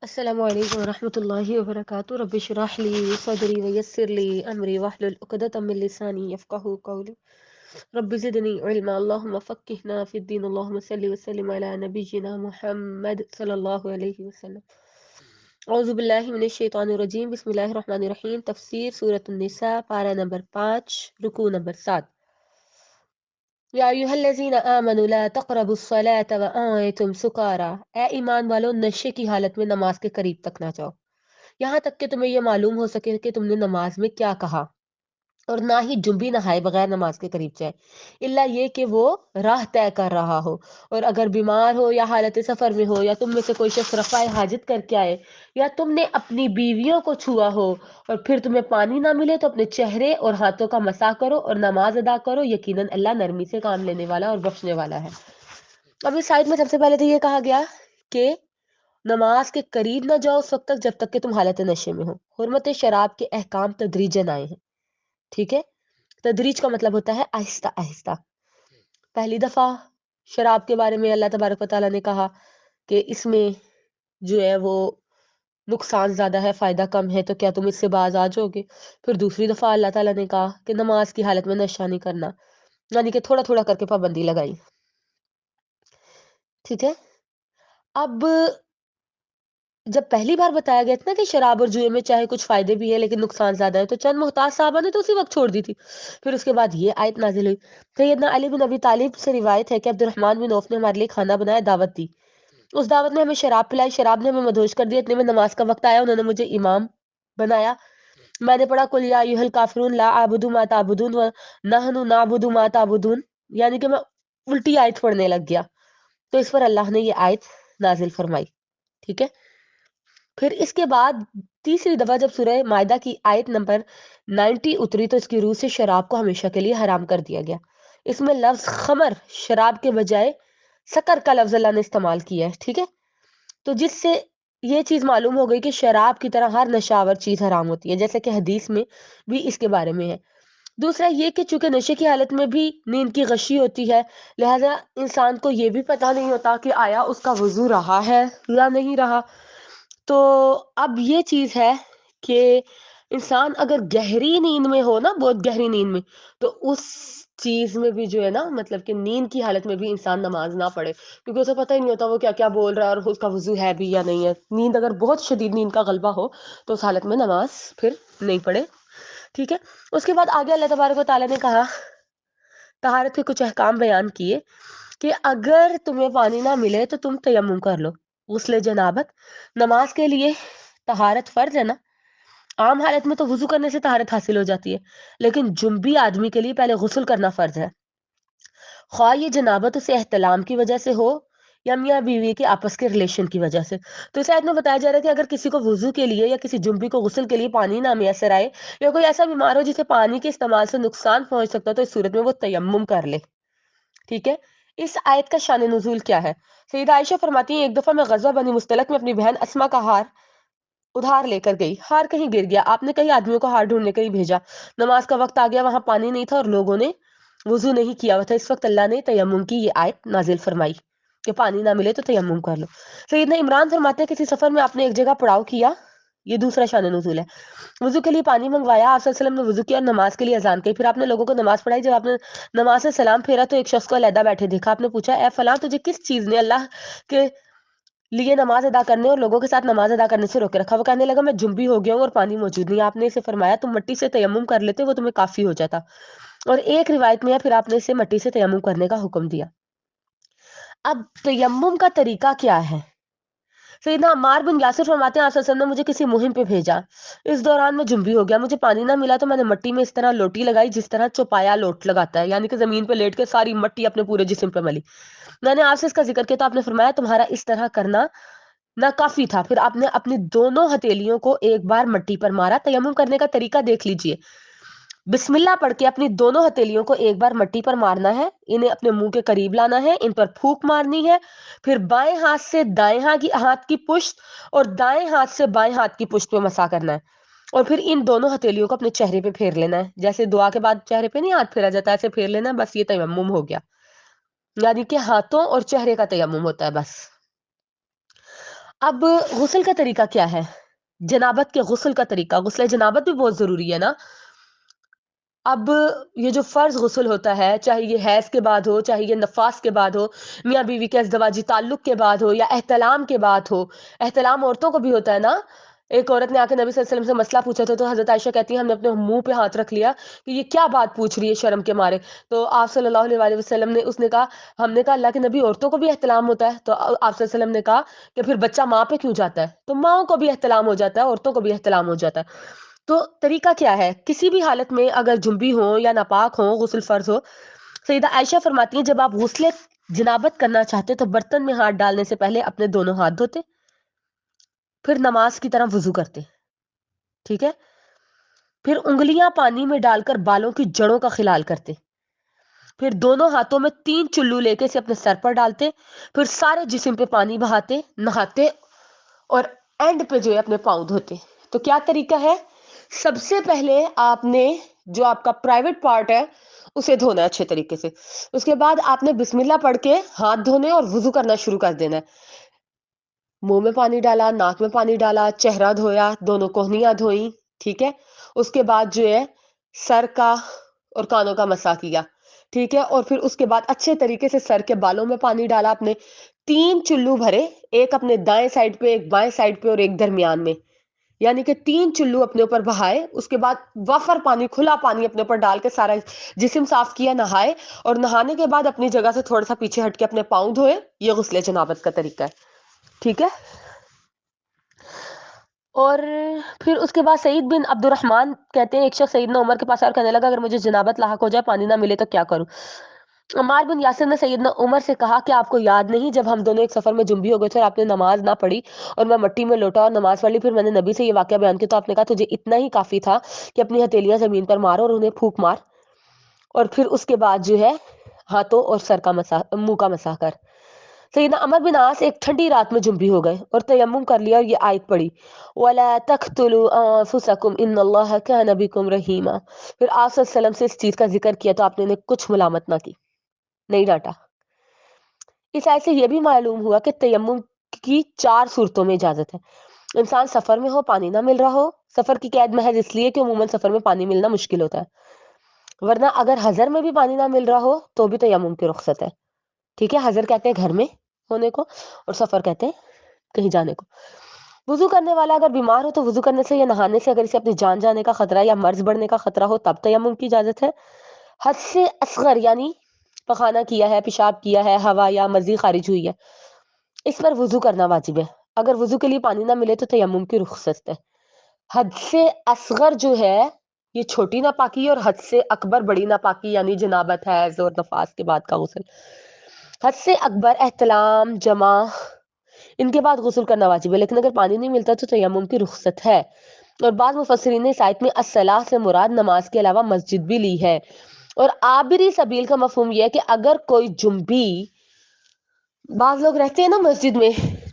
السلام علیکم ورحمۃ اللہ وبرکاتہ رب اشرح لی صدری ویسر لی امری واحلل عقدۃ من لسانی یفقهوا قولی رب زدنی علما اللهم فقهنا فی الدین اللهم صل وسلم علی نبینا محمد صلی اللہ علیہ وسلم اعوذ باللہ من الشیطان الرجیم بسم اللہ الرحمن الرحیم تفسیر سورۃ النساء پارہ نمبر 5 رکوع نمبر 7 یا ایھا الذین آمنوا لا تقربوا الصلاة وانتم سکارى اے ایمان والو نشے کی حالت میں نماز کے قریب تک نہ جاؤ یہاں تک کہ تمہیں یہ معلوم ہو سکے کہ تم نے نماز میں کیا کہا، اور نہ ہی جنبی نہائے بغیر نماز کے قریب جائے الا یہ کہ وہ راہ طے کر رہا ہو، اور اگر بیمار ہو یا حالت سفر میں ہو، یا تم میں سے کوئی شخص رفع حاجت کر کے آئے، یا تم نے اپنی بیویوں کو چھوا ہو اور پھر تمہیں پانی نہ ملے تو اپنے چہرے اور ہاتھوں کا مسح کرو اور نماز ادا کرو، یقیناً اللہ نرمی سے کام لینے والا اور بخشنے والا ہے۔ اب اس آیت میں سب سے پہلے تو یہ کہا گیا کہ نماز کے قریب نہ جاؤ اس وقت تک جب تک کہ تم حالت نشے میں ہو۔ حرمت شراب کے احکام تدریجاً آئے ہیں، ٹھیک ہے۔ تدریج کا مطلب ہوتا ہے آہستہ آہستہ۔ پہلی دفعہ شراب کے بارے میں اللہ تبارک و تعالیٰ نے کہا کہ اس میں جو ہے وہ نقصان زیادہ ہے، فائدہ کم ہے، تو کیا تم اس سے باز آ جاؤ گے؟ پھر دوسری دفعہ اللہ تعالیٰ نے کہا کہ نماز کی حالت میں نشہ نہیں کرنا، یعنی کہ تھوڑا تھوڑا کر کے پابندی لگائی، ٹھیک ہے۔ اب جب پہلی بار بتایا گیا تھا نا کہ شراب اور جوئے میں چاہے کچھ فائدے بھی ہیں لیکن نقصان زیادہ ہے، تو چند محتاط صحابہ نے تو اسی وقت چھوڑ دی تھی۔ پھر اس کے بعد یہ آیت نازل ہوئی۔ سیدنا علی بن ابی طالب سے روایت ہے کہ عبد الرحمن بن عوف نے ہمارے لیے کھانا بنایا، دعوت دی، اس دعوت نے ہمیں شراب پلائی، شراب نے ہمیں مدہوش کر دیا، اتنے میں نماز کا وقت آیا، انہوں نے مجھے امام بنایا، میں نے پڑھا قل یا ایھا الکافرون لا اعبد ما تعبدون ونحن نعبد ما تعبدون، یعنی کہ میں الٹی آیت پڑھنے لگ گیا، تو اس پر اللہ نے یہ آیت نازل فرمائی، ٹھیک ہے۔ پھر اس کے بعد تیسری دفعہ جب سورہ مائدہ کی آیت نمبر 90 اتری تو اس کی روح سے شراب کو ہمیشہ کے لیے حرام کر دیا گیا۔ اس میں لفظ خمر شراب کے بجائے سکر کا لفظ اللہ نے استعمال کیا ہے، ٹھیک ہے۔ تو جس سے یہ چیز معلوم ہو گئی کہ شراب کی طرح ہر نشاور چیز حرام ہوتی ہے، جیسے کہ حدیث میں بھی اس کے بارے میں ہے۔ دوسرا یہ کہ چونکہ نشے کی حالت میں بھی نیند کی غشی ہوتی ہے، لہذا انسان کو یہ بھی پتہ نہیں ہوتا کہ آیا اس کا وضو رہا ہے یا نہیں رہا۔ تو اب یہ چیز ہے کہ انسان اگر گہری نیند میں ہو نا، بہت گہری نیند میں، تو اس چیز میں بھی جو ہے نا، مطلب کہ نیند کی حالت میں بھی انسان نماز نہ پڑھے، کیونکہ اسے پتہ ہی نہیں ہوتا وہ کیا کیا بول رہا ہے اور اس کا وضو ہے بھی یا نہیں ہے۔ نیند اگر بہت شدید نیند کا غلبہ ہو تو اس حالت میں نماز پھر نہیں پڑھے، ٹھیک ہے۔ اس کے بعد آگے اللہ تبارک و تعالیٰ نے کہا، طہارت کے کچھ احکام بیان کیے کہ اگر تمہیں پانی نہ ملے تو تم تیمم کر لو، غسل جنابت۔ نماز کے لیے طہارت فرض ہے نا، عام حالت میں تو وضو کرنے سے طہارت حاصل ہو جاتی ہے، لیکن جنبی آدمی کے لیے پہلے غسل کرنا فرض ہے، خواہ یہ جنابت اسے احتلام کی وجہ سے ہو یا میاں بیوی کے آپس کے ریلیشن کی وجہ سے۔ تو اس آیت میں بتایا جا رہا ہے کہ اگر کسی کو وضو کے لیے یا کسی جنبی کو غسل کے لیے پانی نہ میسر آئے، یا کوئی ایسا بیمار ہو جسے پانی کے استعمال سے نقصان پہنچ سکتا ہے، تو اس صورت میں وہ تیمم کر لے، ٹھیک ہے۔ اس آیت کا شان نزول کیا ہے؟ سیدہ عائشہ فرماتی ہیں ایک دفعہ میں غزوہ بنی مستلق میں اپنی بہن اسما کا ہار ادھار لے کر گئی، ہار کہیں گر گیا، آپ نے کئی آدمیوں کو ہار ڈھونڈنے کے لیے بھیجا، نماز کا وقت آ گیا، وہاں پانی نہیں تھا اور لوگوں نے وضو نہیں کیا ہوا تھا، اس وقت اللہ نے تیمم کی یہ آیت نازل فرمائی کہ پانی نہ ملے تو تیمم کر لو۔ سیدنا عمران فرماتے ہیں کسی سفر میں آپ نے ایک جگہ پڑاؤ کیا، یہ دوسرا شان نزول ہے، وضو کے لیے پانی منگوایا، آپ صلی اللہ علیہ وسلم نے وضو کیا اور نماز کے لیے اذان کی، پھر آپ نے لوگوں کو نماز پڑھائی، جب آپ نے نماز سے سلام پھیرا تو ایک شخص کو علیحدہ بیٹھے دیکھا، آپ نے پوچھا اے فلاں تجھے کس چیز نے اللہ کے لیے نماز ادا کرنے اور لوگوں کے ساتھ نماز ادا کرنے سے روکے رکھا؟ وہ کہنے لگا میں جنبی ہو گیا ہوں اور پانی موجود نہیں۔ آپ نے اسے فرمایا تم مٹی سے تیمم کر لیتے، وہ تمہیں کافی ہو جاتا، اور ایک روایت میں ہے پھر آپ نے اسے مٹی سے تیمم کرنے کا حکم دیا۔ اب تیمم کا طریقہ کیا ہے؟ سیدنا عمار بن یاسر فرماتے ہیں آپ صلی اللہ علیہ وسلم نے مجھے کسی مہم پہ بھیجا، اس دوران میں جنبی ہو گیا، مجھے پانی نہ ملا تو میں نے مٹی میں اس طرح لوٹی لگائی جس طرح چوپایا لوٹ لگاتا ہے، یعنی کہ زمین پہ لیٹ کے ساری مٹی اپنے پورے جسم پہ ملی۔ میں نے آپ سے اس کا ذکر کیا تو آپ نے فرمایا تمہارا اس طرح کرنا نہ کافی تھا، پھر آپ نے اپنی دونوں ہتھیلیوں کو ایک بار مٹی پر مارا۔ تیمم کرنے کا طریقہ دیکھ لیجئے، بسم اللہ پڑھ کے اپنی دونوں ہتھیلیوں کو ایک بار مٹی پر مارنا ہے، انہیں اپنے منہ کے قریب لانا ہے، ان پر پھونک مارنی ہے، پھر بائیں ہاتھ سے دائیں ہاتھ کی پشت اور دائیں ہاتھ سے بائیں ہاتھ کی پشت پہ مسا کرنا ہے، اور پھر ان دونوں ہتھیلیوں کو اپنے چہرے پہ پھیر لینا ہے، جیسے دعا کے بعد چہرے پہ نہیں ہاتھ پھیرا جاتا ہے، ایسے پھیر لینا ہے، بس یہ تیمم ہو گیا، یعنی کہ ہاتھوں اور چہرے کا تیمم ہوتا ہے بس۔ اب غسل کا طریقہ کیا ہے؟ جنابت کے غسل کا طریقہ، غسل جنابت بھی بہت ضروری ہے نا. اب یہ جو فرض غسل ہوتا ہے، چاہے یہ حیض کے بعد ہو، چاہے یہ نفاس کے بعد ہو، میاں بیوی کے ازدواجی تعلق کے بعد ہو، یا احتلام کے بعد ہو. احتلام عورتوں کو بھی ہوتا ہے نا. ایک عورت نے آ کے نبی صلی اللہ علیہ وسلم سے مسئلہ پوچھا تھا، تو حضرت عائشہ کہتی ہیں ہم نے اپنے منہ پہ ہاتھ رکھ لیا کہ یہ کیا بات پوچھ رہی ہے شرم کے مارے. تو آپ صلی اللہ علیہ وسلم نے اس نے کہا، ہم نے کہا اللہ کے نبی عورتوں کو بھی احتلام ہوتا ہے. تو آپ صلی اللہ علیہ وسلم نے کہا کہ پھر بچہ ماں پہ کیوں جاتا ہے؟ تو ماؤں کو بھی احتلام ہو جاتا ہے، عورتوں کو بھی احتلام ہو جاتا ہے. تو طریقہ کیا ہے؟ کسی بھی حالت میں اگر جنبی ہو یا ناپاک ہو، غسل فرض ہو. سیدہ عائشہ فرماتی ہیں جب آپ غسل جنابت کرنا چاہتے تو برتن میں ہاتھ ڈالنے سے پہلے اپنے دونوں ہاتھ دھوتے، پھر نماز کی طرح وضو کرتے. ٹھیک ہے. پھر انگلیاں پانی میں ڈال کر بالوں کی جڑوں کا خلال کرتے، پھر دونوں ہاتھوں میں 3 چلو لے کے اسے اپنے سر پر ڈالتے، پھر سارے جسم پہ پانی بہاتے، نہاتے، اور اینڈ پہ جو ہے اپنے پاؤں دھوتے. تو کیا طریقہ ہے؟ سب سے پہلے آپ نے جو آپ کا پرائیویٹ پارٹ ہے اسے دھونا ہے اچھے طریقے سے. اس کے بعد آپ نے بسم اللہ پڑھ کے ہاتھ دھونے اور وضو کرنا شروع کر دینا ہے. منہ میں پانی ڈالا، ناک میں پانی ڈالا، چہرہ دھویا، دونوں کوہنیاں دھوئی. ٹھیک ہے. اس کے بعد جو ہے سر کا اور کانوں کا مسح کیا. ٹھیک ہے. اور پھر اس کے بعد اچھے طریقے سے سر کے بالوں میں پانی ڈالا اپنے، 3 چلو بھرے، ایک اپنے دائیں سائڈ پہ، ایک بائیں سائڈ پہ، اور ایک درمیان میں. یعنی کہ 3 چلو اپنے اوپر بہائے. اس کے بعد وافر پانی، کھلا پانی اپنے اوپر ڈال کے سارا جسم صاف کیا، نہائے. اور نہانے کے بعد اپنی جگہ سے تھوڑا سا پیچھے ہٹ کے اپنے پاؤں دھوئے. یہ غسل جنابت کا طریقہ ہے. ٹھیک ہے. اور پھر اس کے بعد سعید بن عبد الرحمن کہتے ہیں ایک شخص سیدنا عمر کے پاس آ کر کہنے لگا اگر مجھے جنابت لاحق ہو جائے، پانی نہ ملے تو کیا کروں؟ عمار بن یاسر نے سیدنا عمر سے کہا کہ آپ کو یاد نہیں جب ہم دونوں ایک سفر میں جنبی ہو گئے تھے اور آپ نے نماز نہ پڑھی اور میں مٹی میں لوٹا اور نماز پڑھ لی، پھر میں نے نبی سے یہ واقعہ بیان کیا تو آپ نے کہا تجھے اتنا ہی کافی تھا کہ اپنی ہتھیلیاں زمین پر مار اور انہیں پھونک مار، اور پھر اس کے بعد جو ہے ہاتھوں اور سر کا مسح، منہ کا مسح کر. سیدنا عمر بن عاص ایک ٹھنڈی رات میں جنبی ہو گئے اور تیمم کر لیا اور یہ آیت پڑھی وَلَا تَقْتُلُوا أَنفُسَكُمْ إِنَّ اللَّهَ كَانَ بِكُمْ رَحِيمًا. پھر آپ صلی اللہ علیہ وسلم سے اس چیز کا ذکر کیا تو آپ نے انہیں کچھ ملامت نہ کی، نہیں ڈانٹا. اس آیت سے یہ بھی معلوم ہوا کہ تیمم کی 4 صورتوں میں اجازت ہے. انسان سفر میں ہو، پانی نہ مل رہا ہو. سفر کی قید محض اس لیے کہ عموماً سفر میں پانی ملنا مشکل ہوتا ہے، ورنہ اگر حضر میں بھی پانی نہ مل رہا ہو تو بھی تیمم کی رخصت ہے. ٹھیک ہے. حضر کہتے ہیں گھر میں ہونے کو، اور سفر کہتے ہیں کہیں جانے کو. وضو کرنے والا اگر بیمار ہو تو وضو کرنے سے یا نہانے سے اگر اسے اپنی جان جانے کا خطرہ یا مرض بڑھنے کا خطرہ ہو تب تیمم کی اجازت ہے. حد سے اصغر یعنی پخانہ کیا ہے، پیشاب کیا ہے، ہوا یا مزی خارج ہوئی ہے، اس پر وضو کرنا واجب ہے. اگر وضو کے لیے پانی نہ ملے تو تیمم کی رخصت ہے. حد سے اصغر جو ہے یہ چھوٹی ناپاکی، اور حد سے اکبر بڑی ناپاکی یعنی جنابت، حیض اور نفاس کے بعد کا غسل. حد سے اکبر احتلام، جمع، ان کے بعد غسل کرنا واجب ہے، لیکن اگر پانی نہیں ملتا تو تیمم کی رخصت ہے. اور بعض مفسرین نے اس آیت میں الصلاۃ سے مراد نماز کے علاوہ مسجد بھی لی ہے. اور عابری سبیل کا مفہوم یہ ہے کہ اگر کوئی جنبی، بعض لوگ رہتے ہیں نا مسجد میں،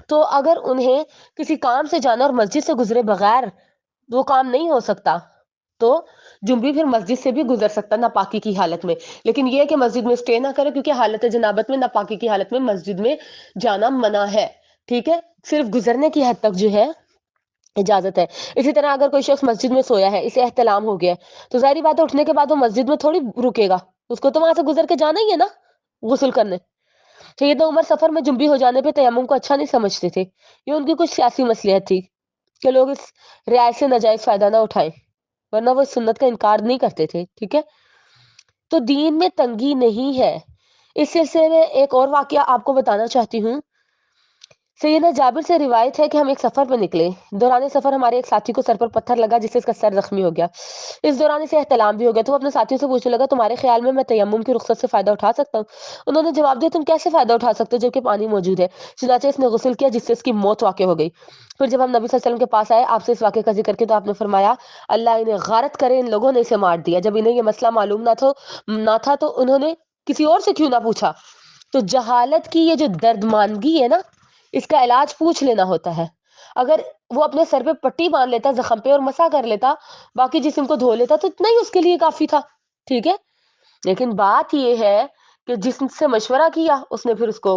تو اگر انہیں کسی کام سے جانا اور مسجد سے گزرے بغیر وہ کام نہیں ہو سکتا تو جنبی پھر مسجد سے بھی گزر سکتا ناپاکی کی حالت میں. لیکن یہ کہ مسجد میں سٹے نہ کرے، کیونکہ حالت جنابت میں ناپاکی کی حالت میں مسجد میں جانا منع ہے. ٹھیک ہے. صرف گزرنے کی حد تک جو ہے اجازت ہے. اسی طرح اگر کوئی شخص مسجد میں سویا ہے، اسے احتلام ہو گیا ہے، تو ظاہری بات ہے اٹھنے کے بعد وہ مسجد میں تھوڑی رکے گا، اس کو تو وہاں سے گزر کے جانا ہی ہے نا غسل کرنے. سیدنا عمر سفر میں جنبی ہو جانے پہ تیمم کو اچھا نہیں سمجھتے تھے. یہ ان کی کچھ سیاسی مصلحت تھی کہ لوگ اس رعایت سے ناجائز فائدہ نہ اٹھائیں، ورنہ وہ اس سنت کا انکار نہیں کرتے تھے. ٹھیک ہے. تو دین میں تنگی نہیں ہے. اس سلسلے میں ایک اور واقعہ آپ کو بتانا چاہتی ہوں. سیدنا جابر سے روایت ہے کہ ہم ایک سفر پہ نکلے. دوران سفر ہمارے ایک ساتھی کو سر پر پتھر لگا جس سے اس کا سر زخمی ہو گیا. اس دوران اسے احتلام بھی ہو گیا. تو وہ اپنے ساتھیوں سے پوچھنے لگا تمہارے خیال میں تیمم کی رخصت سے فائدہ اٹھا سکتا ہوں؟ انہوں نے جواب دیا تم کیسے فائدہ اٹھا سکتے ہو جبکہ پانی موجود ہے؟ چنانچہ اس نے غسل کیا جس سے اس کی موت واقع ہو گئی. پھر جب ہم نبی صلی اللہ علیہ وسلم کے پاس آئے آپ سے اس واقعے کا ذکر کیا تو آپ نے فرمایا اللہ انہیں غارت کرے، ان لوگوں نے اسے مار دیا. جب انہیں یہ مسئلہ معلوم نہ تھا تو انہوں نے کسی اور سے کیوں نہ پوچھا؟ تو جہالت کی یہ جو دردماندگی ہے نا، اس کا علاج پوچھ لینا ہوتا ہے. اگر وہ اپنے سر پہ پٹی باندھ لیتا زخم پہ اور مسح کر لیتا، باقی جسم کو دھو لیتا تو اتنا ہی اس کے لیے کافی تھا. ٹھیک ہے. لیکن بات یہ ہے کہ جس سے مشورہ کیا اس نے پھر اس کو،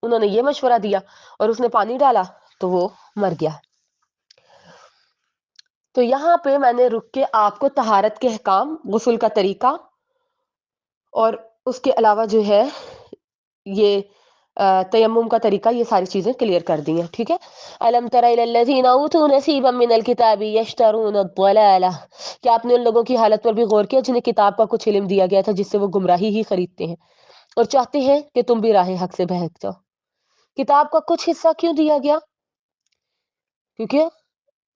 انہوں نے یہ مشورہ دیا اور اس نے پانی ڈالا تو وہ مر گیا. تو یہاں پہ میں نے رک کے آپ کو طہارت کے احکام، غسل کا طریقہ اور اس کے علاوہ جو ہے یہ تیمم کا طریقہ، یہ ساری چیزیں کلیئر کر دی ہیں. ٹھیک ہے. الم تر الی الذین اوتوا نصیبا من الکتاب یشترون الضلالہ، کیا آپ نے ان لوگوں کی حالت پر بھی غور کیا جنہیں کتاب کا کچھ علم دیا گیا تھا جس سے وہ گمراہی ہی خریدتے ہیں اور چاہتے ہیں کہ تم بھی راہ حق سے بہک جاؤ. کتاب کا کچھ حصہ کیوں دیا گیا؟ کیونکہ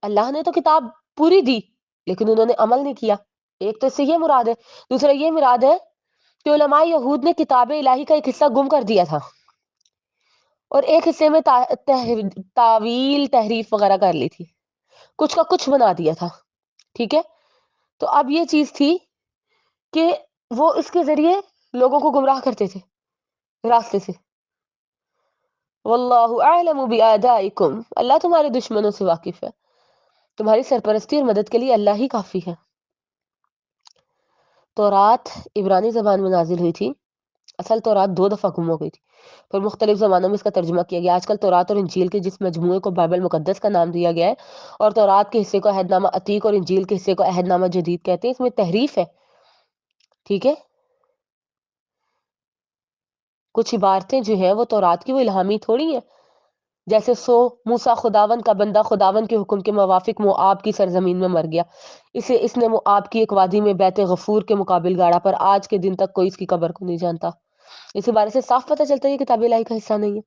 اللہ نے تو کتاب پوری دی لیکن انہوں نے عمل نہیں کیا. ایک تو اس سے یہ مراد ہے. دوسرا یہ مراد ہے کہ علماء یہود نے کتاب الہی کا ایک حصہ گم کر دیا تھا اور ایک حصے میں تعویل تحریف وغیرہ کر لی تھی، کچھ کا کچھ بنا دیا تھا. ٹھیک ہے. تو اب یہ چیز تھی کہ وہ اس کے ذریعے لوگوں کو گمراہ کرتے تھے راستے سے. واللہ اعلم باعدائکم، اللہ تمہارے دشمنوں سے واقف ہے، تمہاری سرپرستی اور مدد کے لیے اللہ ہی کافی ہے. تورات عبرانی زبان میں نازل ہوئی تھی. اصل تورات 2 دفعہ گم ہو گئی تھی، پھر مختلف زبانوں میں اس کا ترجمہ کیا گیا. آج کل تورات اور انجیل کے جس مجموعے کو بائبل مقدس کا نام دیا گیا ہے اور تورات کے حصے کو عہد نامہ عتیق اور انجیل کے حصے کو عہد نامہ جدید کہتے ہیں، اس میں تحریف ہے. ٹھیک ہے. کچھ عبارتیں جو ہیں وہ تورات کی وہ الہامی تھوڑی ہیں. جیسے موسیٰ خداوند کا بندہ خداوند کے حکم کے موافق موآب کی سرزمین میں مر گیا، اس نے موآب کی ایک وادی میں بیت غفور کے مقابل گاڑا، پر آج کے دن تک کوئی اس کی قبر کو نہیں جانتا. اس بارے سے صاف پتہ چلتا ہے یہ کتاب الہی کا حصہ نہیں ہے.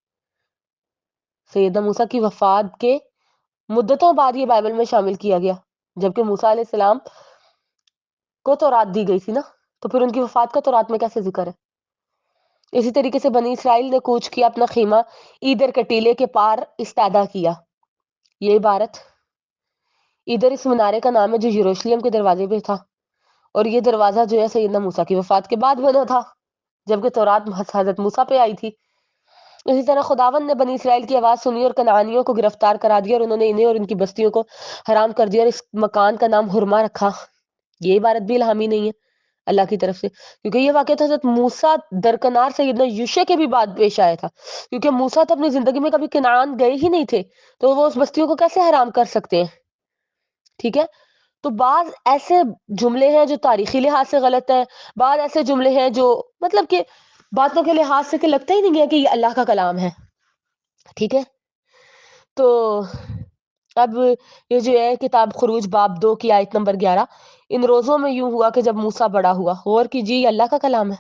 سیدنا موسیٰ کی وفات کے مدتوں بعد یہ بائبل میں شامل کیا گیا، جبکہ موسیٰ علیہ السلام کو تورات دی گئی تھی نا، تو پھر ان کی وفات کا تورات میں کیسے ذکر ہے؟ اسی طریقے سے بنی اسرائیل نے کوچ کیا، اپنا خیمہ ایدر کٹیلے کے پار استادہ کیا. یہ عبارت ایدر اس منارے کا نام ہے جو یروشلم کے دروازے پہ تھا، اور یہ دروازہ جو ہے سیدنا موسیٰ کی وفات کے بعد بنا تھا جبکہ تورات حضرت موسیٰ پہ آئی تھی. اسی طرح خداوند نے بنی اسرائیل کی آواز سنی اور کنعانیوں کو گرفتار کرا دیا اور انہوں نے انہیں اور ان کی بستیوں کو حرام کر دیا اور اس مکان کا نام حرما رکھا. یہ عبارت بھی الہامی نہیں ہے اللہ کی طرف سے، کیونکہ یہ واقعہ تو حضرت موسیٰ درکنار سیدنا یوشع کے بھی بعد پیش آیا تھا، کیونکہ موسیٰ تو اپنی زندگی میں کبھی کنعان گئے ہی نہیں تھے، تو وہ اس بستیوں کو کیسے حرام کر سکتے ہیں؟ ٹھیک ہے. تو بعض ایسے جملے ہیں جو تاریخی لحاظ سے غلط ہیں، بعض ایسے جملے ہیں جو مطلب کہ باتوں کے لحاظ سے کہ لگتا ہی نہیں ہے کہ یہ اللہ کا کلام ہے. ٹھیک ہے. تو اب یہ جو ہے کتاب خروج باب 2 کی آیت نمبر 11، ان روزوں میں یوں ہوا کہ جب موسیٰ بڑا ہوا. غور کیجیے یہ اللہ کا کلام ہے.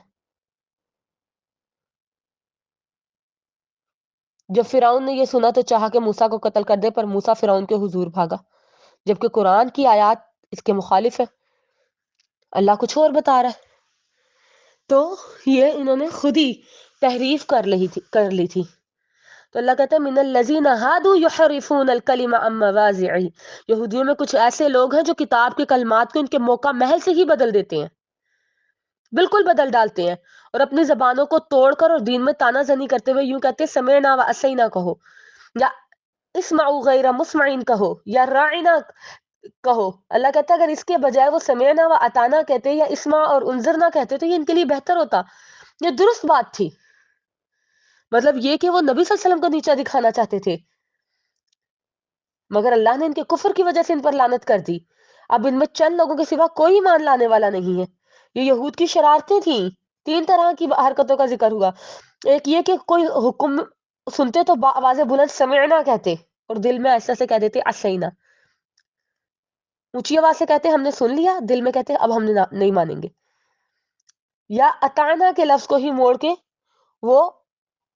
جب فرعون نے یہ سنا تو چاہا کہ موسیٰ کو قتل کر دے، پر موسیٰ فرعون کے حضور بھاگا، جبکہ قرآن کی آیات اس کے مخالف ہے. اللہ کچھ اور بتا رہا ہے. تو یہ انہوں نے خود ہی تحریف کر لی تھی. تو اللہ کہتا ہے من الذین ہادوا یحرفون الکلم عن مواضعہ، یہودیوں میں کچھ ایسے لوگ ہیں جو کتاب کے کلمات کو ان کے موقع محل سے ہی بدل دیتے ہیں، بالکل بدل ڈالتے ہیں، اور اپنی زبانوں کو توڑ کر اور دین میں تانا زنی کرتے ہوئے یوں کہتے ہیں سمعنا و عصینا کہو، یا اسمعوا غیر مسمعین کہو، یا راعنا کہو. اللہ کہتا ہے اگر اس کے بجائے وہ سمعنا و اطعنا کہتے یا اسمع اور انذرنا کہتے تو یہ ان کے لیے بہتر ہوتا، یہ درست بات تھی. مطلب یہ کہ وہ نبی صلی اللہ علیہ وسلم کو نیچا دکھانا چاہتے تھے، مگر اللہ نے ان کے کفر کی وجہ سے ان پر لعنت کر دی. اب ان میں چند لوگوں کے سوا کوئی مان لانے والا نہیں ہے. یہ یہود کی شرارتیں تھیں. 3 طرح کی حرکتوں کا ذکر ہوا. ایک یہ کہ کوئی حکم سنتے تو آواز بلند سمعنا کہتے اور دل میں ایسا سے کہہ دیتے عصینا. اونچی آواز سے کہتے ہم نے سن لیا، دل میں کہتے اب ہم نے نہیں مانیں گے. یا اطعنا کے لفظ کو ہی موڑ کے وہ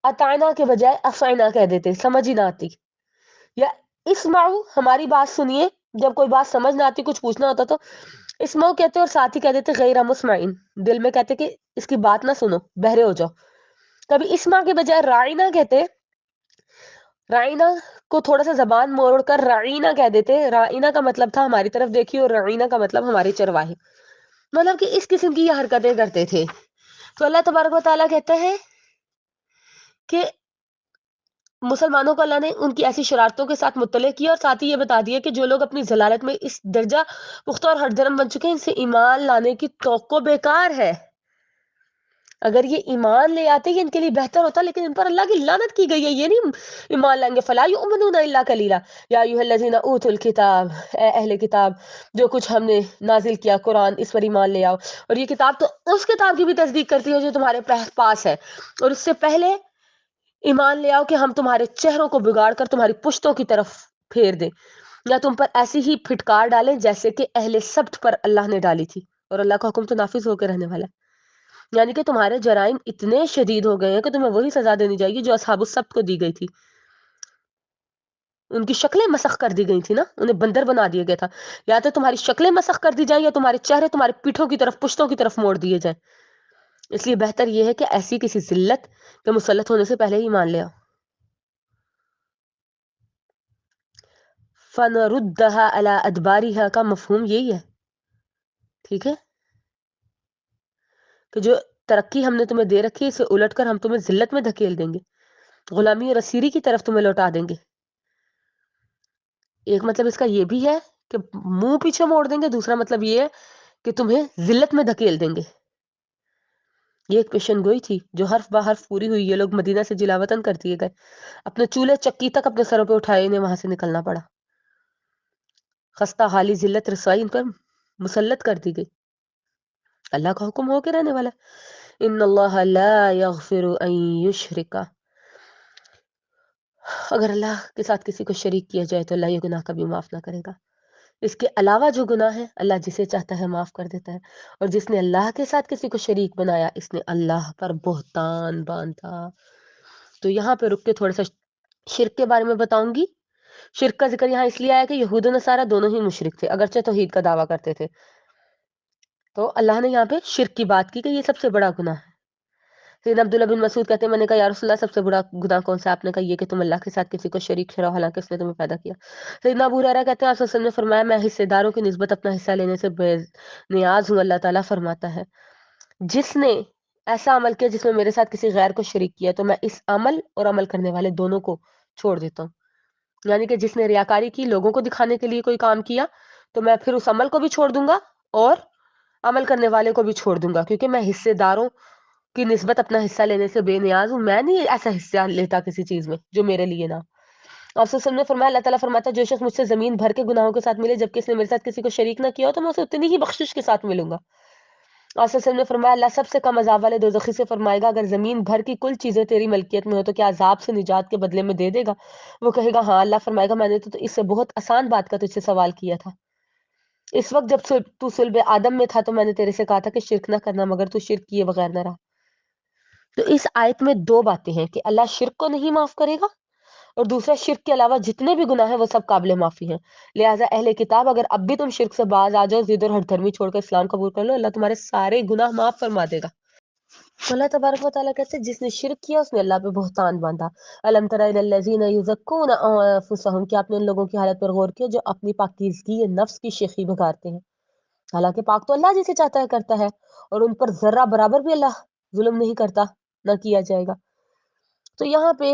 اطعنا کے بجائے افعنا کہہ دیتے، سمجھ ہی نہ آتی. یا اسمعوا ہماری بات سنیے، جب کوئی بات سمجھ نہ آتی کچھ پوچھنا ہوتا تو اسمعوا کہتے اور ساتھ ہی کہہ دیتے غیر مسمعین، دل میں کہتے کہ اس کی بات نہ سنو، بہرے ہو جاؤ. کبھی اسمع کے بجائے رائنا کہتے، رائنا کو تھوڑا سا زبان موڑ کر رعینا کہہ دیتے. رعینا کا مطلب تھا ہماری طرف دیکھیے اور رعینا کا مطلب ہمارے چرواہے، مطلب کہ اس قسم کی یہ حرکتیں کرتے تھے. تو اللہ تبارک و تعالیٰ کہتا ہے کہ مسلمانوں کو اللہ نے ان کی ایسی شرارتوں کے ساتھ مطلع کیا اور ساتھ ہی یہ بتا دیا کہ جو لوگ اپنی ضلالت میں اس درجہ پختہ اور ہر درم بن چکے ہیں ان سے ایمان لانے کی توقع بیکار ہے. اگر یہ ایمان لے آتے یہ ان کے لیے بہتر ہوتا، لیکن ان پر اللہ کی لعنت کی گئی ہے، یہ نہیں ایمان لائیں گے. فلا یؤمنون الا قلیلا یا ایھا الذین اوتوا الکتاب، اے اہل کتاب جو کچھ ہم نے نازل کیا قرآن اس پر ایمان لے آؤ. اور یہ کتاب تو اس کتاب کی بھی تصدیق کرتی ہے جو تمہارے پاس ہے، اور اس سے پہلے ایمان لے آؤ کہ ہم تمہارے چہروں کو بگاڑ کر تمہاری پشتوں کی طرف پھیر دیں یا تم پر ایسی ہی پھٹکار ڈالیں جیسے کہ اہل سبت پر اللہ نے ڈالی تھی، اور اللہ کا حکم تو نافذ ہو کے رہنے والا ہے. یعنی کہ تمہارے جرائم اتنے شدید ہو گئے ہیں کہ تمہیں وہی سزا دینی جائے گی جو اصحاب السبت کو دی گئی تھی. ان کی شکلیں مسخ کر دی گئی تھی نا، انہیں بندر بنا دیا گیا تھا. یا تو تمہاری شکلیں مسخ کر دی جائیں یا تمہارے چہرے تمہاری پیٹھوں کی طرف پشتوں کی طرف موڑ دیے جائیں. اس لیے بہتر یہ ہے کہ ایسی کسی ذلت کے مسلط ہونے سے پہلے ہی مان لیا. فَنَرُدَّهَا عَلَىٰ أَدْبَارِهَا کا مفہوم یہی ہے، ٹھیک ہے، کہ جو ترقی ہم نے تمہیں دے رکھی ہے اسے الٹ کر ہم تمہیں ذلت میں دھکیل دیں گے، غلامی اور اسیری کی طرف تمہیں لوٹا دیں گے. ایک مطلب اس کا یہ بھی ہے کہ منہ پیچھے موڑ دیں گے، دوسرا مطلب یہ ہے کہ تمہیں ذلت میں دھکیل دیں گے. یہ ایک پیشن گوئی تھی جو حرف بہ حرف پوری ہوئی. یہ لوگ مدینہ سے جلا وطن کر دیے گئے، اپنے چولہے چکی تک اپنے سروں پہ اٹھائے انہیں وہاں سے نکلنا پڑا. خستہ حالی ذلت رسوائی ان پر مسلط کر دی گئی. اللہ کا حکم ہو کے رہنے والا ہے. ان اللہ لا یغفر ان یشرک، اگر اللہ کے ساتھ کسی کو شریک کیا جائے تو اللہ یہ گناہ کبھی معاف نہ کرے گا. اس کے علاوہ جو گناہ ہے اللہ جسے چاہتا ہے معاف کر دیتا ہے، اور جس نے اللہ کے ساتھ کسی کو شریک بنایا اس نے اللہ پر بہتان باندھا. تو یہاں پہ رک کے تھوڑا سا شرک کے بارے میں بتاؤں گی. شرک کا ذکر یہاں اس لیے آیا کہ یہود و نصارہ دونوں ہی مشرک تھے، اگرچہ توحید کا دعویٰ کرتے تھے. تو اللہ نے یہاں پہ شرک کی بات کی کہ یہ سب سے بڑا گناہ ہے. سیدنا عبداللہ بن مسعود کہتے ہیں میں نے کہا یا رسول اللہ سب سے بڑا گناہ کون سا؟ آپ نے کہا یہ کہ تم اللہ کے ساتھ کسی کو شریک ٹھہراؤ حالانکہ اس نے تمہیں پیدا کیا. سیدنا ابو ہریرہ کہتے ہیں آپ صلی اللہ علیہ وسلم نے فرمایا میں حصے داروں کی نسبت اپنا حصہ لینے سے بے نیاز ہوں. اللہ تعالیٰ فرماتا ہے جس نے ایسا عمل کیا جس میں میرے ساتھ کسی غیر کو شریک کیا تو میں اس عمل اور عمل کرنے والے دونوں کو چھوڑ دیتا ہوں. یعنی کہ جس نے ریاکاری کی، لوگوں کو دکھانے کے لیے کوئی کام کیا، تو میں پھر اس عمل کو بھی چھوڑ دوں گا اور عمل کرنے والے کو بھی چھوڑ دوں گا، کیونکہ میں حصے داروں کی نسبت اپنا حصہ لینے سے بے نیاز ہوں. میں نہیں ایسا حصہ لیتا کسی چیز میں جو میرے لیے نہ. آپ صلی اللہ علیہ وسلم نے فرمایا اللہ تعالیٰ فرماتا ہے جو شخص مجھ سے زمین بھر کے گناہوں کے ساتھ ملے جبکہ اس نے میرے ساتھ کسی کو شریک نہ کیا ہو تو میں اسے اتنی ہی بخشش کے ساتھ ملوں گا. آپ صلی اللہ علیہ وسلم نے فرمایا اللہ سب سے کم عذاب والے دوزخی سے فرمائے گا اگر زمین بھر کی کل چیزیں تیری ملکیت میں ہو تو کیا عذاب سے نجات کے بدلے میں دے دے گا؟ وہ کہے گا ہاں. اللہ فرمائے گا میں نے تو اس سے بہت آسان بات کا تجھ سے سوال کیا تھا. اس وقت جب تو صلب آدم میں تھا تو میں نے تیرے سے کہا تھا کہ شرک نہ کرنا، مگر تو شرک کیے بغیر نہ رہا. تو اس آیت میں دو باتیں ہیں کہ اللہ شرک کو نہیں معاف کرے گا، اور دوسرا شرک کے علاوہ جتنے بھی گناہ ہیں وہ سب قابل معافی ہیں. لہٰذا اہل کتاب اگر اب بھی تم شرک سے باز آ جاؤ، ضد اور ہٹ دھرمی چھوڑ کر اسلام قبول کر لو، اللہ تمہارے سارے گناہ معاف فرما دے گا. تو اللہ تبارک و تعالیٰ کہتے ہیں جس نے شرک کیا اس نے اللہ پہ بہتان باندھا. الم تر الی الذین یزکون انفسہم، کیا آپ نے ان لوگوں کی حالت پر غور کیا جو اپنی پاکیزگی نفس کی شیخی بگاڑتے ہیں؟ حالانکہ پاک تو اللہ جسے چاہتا ہے کرتا ہے، اور ان پر ذرہ برابر بھی اللہ ظلم نہیں کرتا، نہ کیا جائے گا. تو یہاں پہ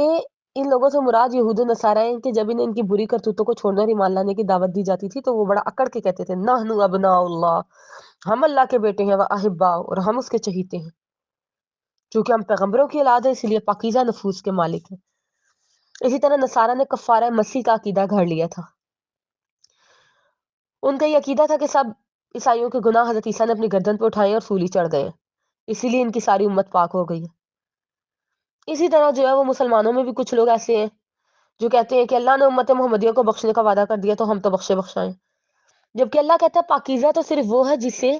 ان لوگوں سے مراد یہود و نصارہ ہیں کہ جب انہیں ان کی بری کرتوتوں کو چھوڑنے اور ایمان لانے کی دعوت دی جاتی تھی تو وہ بڑا اکڑ کے کہتے تھے نحن ابناء اللہ، ہم اللہ کے بیٹے ہیں، واحباء، اور ہم اس کے چہیتے ہیں. چونکہ ہم پیغمبروں کی اولاد ہیں اس لیے پاکیزہ نفوس کے مالک ہیں. اسی طرح نصارہ نے کفارہ مسیح کا عقیدہ گھڑ لیا تھا. ان کا یہ عقیدہ تھا کہ سب عیسائیوں کے گناہ حضرت عیسیٰ نے اپنی گردن پہ اٹھائے اور سولی چڑھ گئے، اسی لیے ان کی ساری امت پاک ہو گئی ہے. اسی طرح جو ہے وہ مسلمانوں میں بھی کچھ لوگ ایسے ہیں جو کہتے ہیں کہ اللہ نے امت محمدیہ کو بخشنے کا وعدہ کر دیا تو ہم تو بخشے بخشائیں، جبکہ اللہ کہتا ہے پاکیزہ تو صرف وہ ہے جسے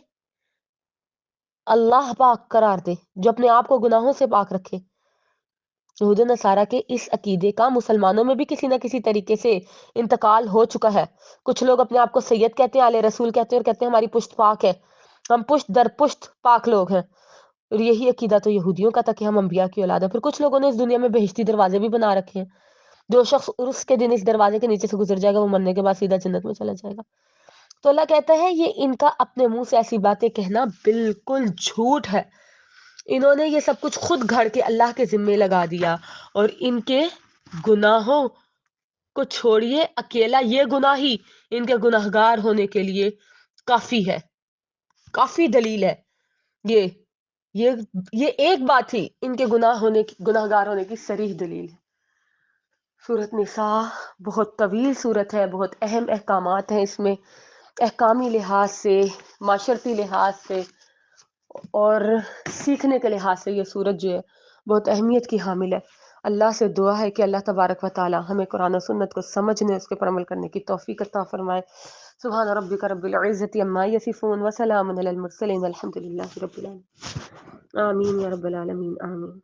اللہ پاک قرار دے، جو اپنے آپ کو گناہوں سے پاک رکھے. یہود و نصارہ کے اس عقیدے کا مسلمانوں میں بھی کسی نہ کسی طریقے سے انتقال ہو چکا ہے. کچھ لوگ اپنے آپ کو سید کہتے ہیں، آل رسول کہتے ہیں، اور کہتے ہیں ہماری پشت پاک ہے، ہم پشت در پشت پاک لوگ ہیں. اور یہی عقیدہ تو یہودیوں کا تھا کہ ہم انبیاء کی اولاد ہیں. پھر کچھ لوگوں نے اس دنیا میں بہشتی دروازے بھی بنا رکھے ہیں، جو شخص عرس کے دن اس دروازے کے نیچے سے گزر جائے گا وہ مرنے کے بعد سیدھا جنت میں چلا جائے گا. تو اللہ کہتا ہے یہ ان کا اپنے منہ سے ایسی باتیں کہنا بالکل جھوٹ ہے. انہوں نے یہ سب کچھ خود گھڑ کے اللہ کے ذمے لگا دیا، اور ان کے گناہوں کو چھوڑیے، اکیلا یہ گناہ ہی ان کے گناہگار ہونے کے لیے کافی ہے، کافی دلیل ہے یہ یہ ایک بات ہی ان کے گناہ گار ہونے کی صریح دلیل ہے۔ سورت نساء بہت طویل سورت ہے، بہت اہم احکامات ہیں اس میں، احکامی لحاظ سے، معاشرتی لحاظ سے اور سیکھنے کے لحاظ سے یہ سورت جو ہے بہت اہمیت کی حامل ہے۔ اللہ سے دعا ہے کہ اللہ تبارک و تعالی ہمیں قرآن و سنت کو سمجھنے، اس کے پر عمل کرنے کی توفیق عطا فرمائے۔ سبحان ربک رب العزت عما یصفون وسلام علی المرسلین، الحمد للہ رب العالمین، آمین یا رب العالمین، آمین۔